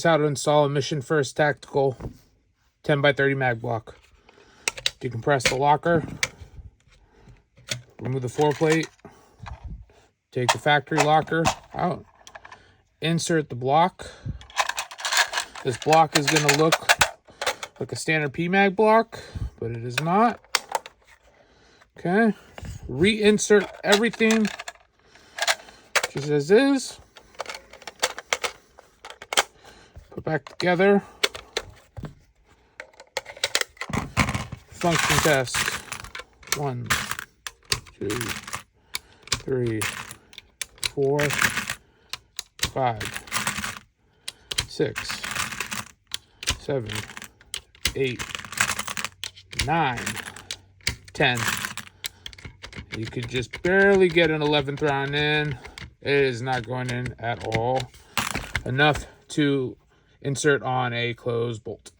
How to install a Mission First Tactical 10x30 Magblock. Decompress the locker, remove the floor plate, take the factory locker out, insert the block. This block is going to look like a standard PMag block, but it is not. Okay, reinsert everything just as is. Put back together. Function test. 1, 2, 3, 4, 5, 6, 7, 8, 9, 10. You could just barely get an 11th round in. It is not going in at all. Enough to insert on a closed bolt.